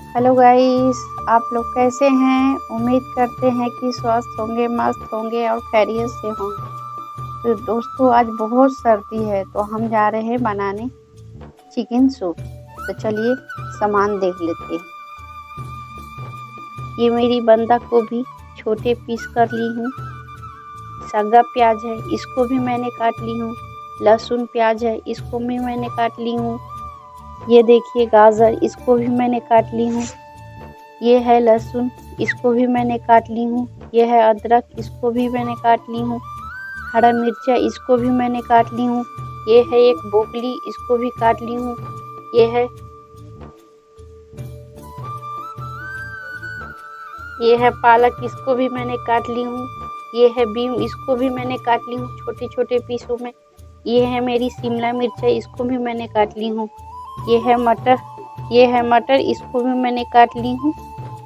Hello guys, आप लोग कैसे हैं। उम्मीद करते हैं कि स्वस्थ होंगे, मस्त होंगे और खैरियत से होंगे। तो दोस्तों, आज बहुत सर्दी है तो हम जा रहे हैं बनाने चिकन सूप। तो चलिए सामान देख लेते हैं। ये मेरी बंदा गोभी छोटे पीस कर ली हूँ। सगा प्याज है, इसको भी मैंने काट ली हूँ। लहसुन प्याज है, इसको भी मैंने काट ली हूँ। ये देखिए गाजर, इसको भी मैंने काट ली हूँ। ये है लहसुन, इसको भी मैंने काट ली हूँ। ये है अदरक, इसको भी मैंने काट ली हूँ। हरा मिर्चा, इसको भी मैंने काट ली हूँ। ये है एक ब्रोकली, इसको भी काट ली हूँ। ये है पालक, इसको भी मैंने काट ली हूँ। ये है बीम, इसको भी मैंने काट ली हूँ छोटे छोटे पीसों में। ये है मेरी शिमला मिर्च, इसको भी मैंने काट ली हूँ। ये है मटर, इसको भी मैंने काट ली हूँ।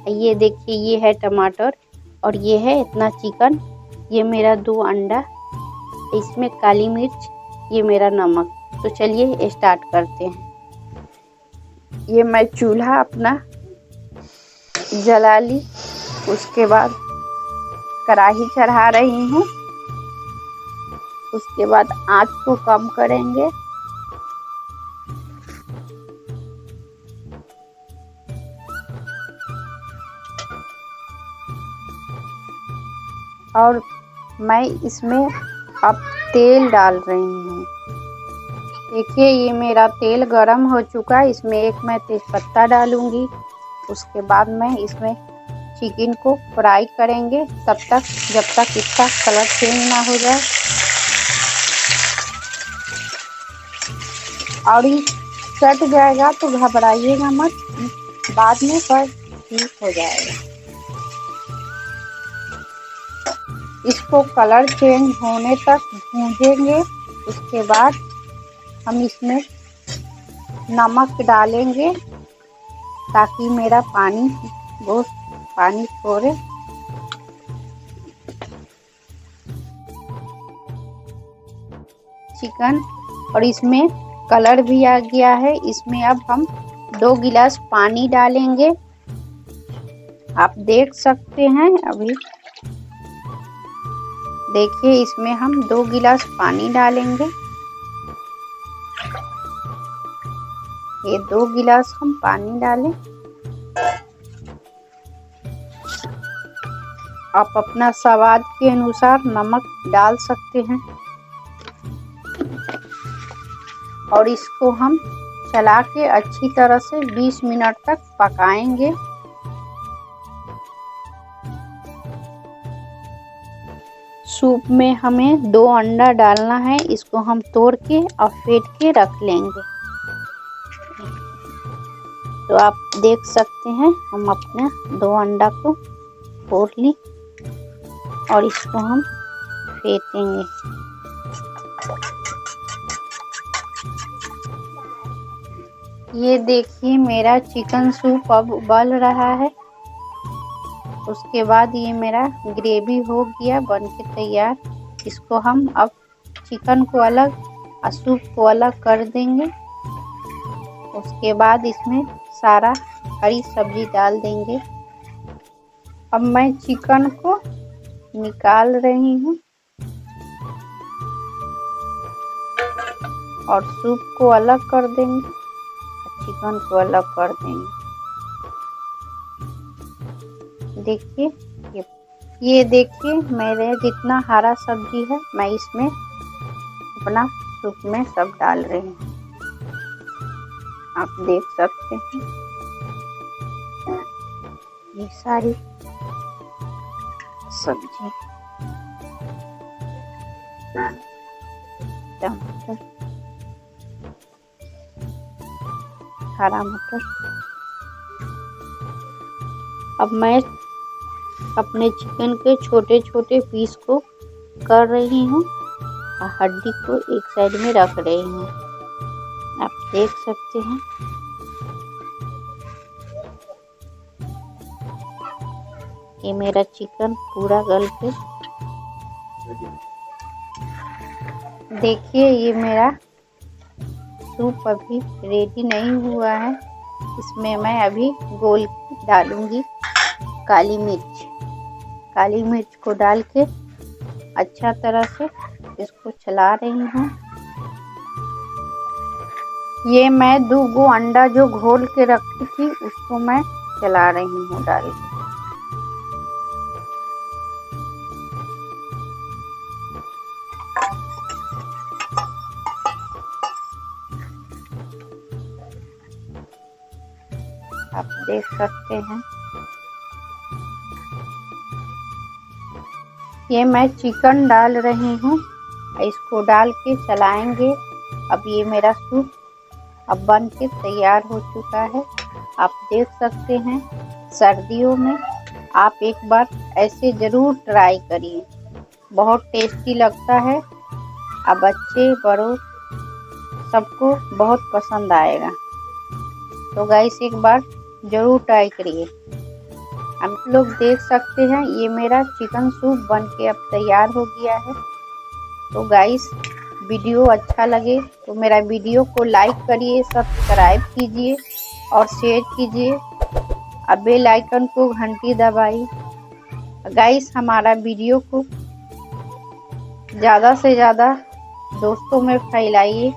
ये देखिए, ये है टमाटर और ये है इतना चिकन। ये मेरा 2 अंडा, इसमें काली मिर्च, ये मेरा नमक। तो चलिए स्टार्ट करते हैं। ये मैं चूल्हा अपना जला ली, उसके बाद कढ़ाई चढ़ा रही हूँ। उसके बाद आंच को कम करेंगे और मैं इसमें अब तेल डाल रही हूँ। देखिए, ये मेरा तेल गरम हो चुका है। इसमें एक मैं तेजपत्ता डालूंगी। उसके बाद मैं इसमें चिकन को फ्राई करेंगे तब तक, जब तक इसका कलर चेंज ना हो जाए। और ये कट जाएगा तो घबराइएगा मत, बाद में पर ठीक हो जाएगा। इसको कलर चेंज होने तक भूंजेंगे। उसके बाद हम इसमें नमक डालेंगे ताकि मेरा गोश्त पानी छोड़े। चिकन और इसमें कलर भी आ गया है। इसमें अब हम 2 गिलास पानी डालेंगे। आप देख सकते हैं, अभी देखिए, इसमें हम 2 गिलास पानी डालेंगे। ये 2 गिलास हम पानी डालें। आप अपना स्वाद के अनुसार नमक डाल सकते हैं। और इसको हम चला के अच्छी तरह से 20 मिनट तक पकाएंगे। सूप में हमें 2 अंडा डालना है। इसको हम तोड़ के और फेंट के रख लेंगे। तो आप देख सकते हैं, हम अपने 2 अंडा को फोड़ ली और इसको हम फेंटेंगे। ये देखिए, मेरा चिकन सूप अब उबल रहा है। उसके बाद ये मेरा ग्रेवी हो गया बन के तैयार। इसको हम अब चिकन को अलग और सूप को अलग कर देंगे। उसके बाद इसमें सारा हरी सब्जी डाल देंगे। अब मैं चिकन को निकाल रही हूँ और सूप को अलग कर देंगे, चिकन को अलग कर देंगे। देखिए, ये देखिए, मेरे जितना हरा सब्जी है मैं इसमें अपना सूप में सब डाल रही हूँ। आप देख सकते हैं, ये सारी सब्जी, टमाटर, हरा मटर। अब मैं अपने चिकन के छोटे छोटे पीस को कर रही हूँ और हड्डी को एक साइड में रख रही हूँ। आप देख सकते हैं, ये मेरा चिकन पूरा गल के। देखिए, ये मेरा सूप अभी रेडी नहीं हुआ है। इसमें मैं अभी गोल डालूंगी काली मिर्च। काली मिर्च को डाल के अच्छा तरह से इसको चला रही हूँ। ये मैं 2 अंडा जो घोल के रखी थी उसको मैं चला रही हूँ डाल के। आप देख सकते हैं ये मैं चिकन डाल रही हूँ, इसको डाल के चलाएंगे। अब ये मेरा सूप अब बन के तैयार हो चुका है। आप देख सकते हैं सर्दियों में आप एक बार ऐसे ज़रूर ट्राई करिए, बहुत टेस्टी लगता है। अब बच्चे बड़ों सबको बहुत पसंद आएगा। तो गाइस एक बार ज़रूर ट्राई करिए। हम लोग देख सकते हैं ये मेरा चिकन सूप बन के अब तैयार हो गया है। तो गाइस वीडियो अच्छा लगे तो मेरा वीडियो को लाइक करिए, सब्सक्राइब कीजिए और शेयर कीजिए। अब बेल आइकन को घंटी दबाइए। गाइस हमारा वीडियो को ज़्यादा से ज़्यादा दोस्तों में फैलाइए।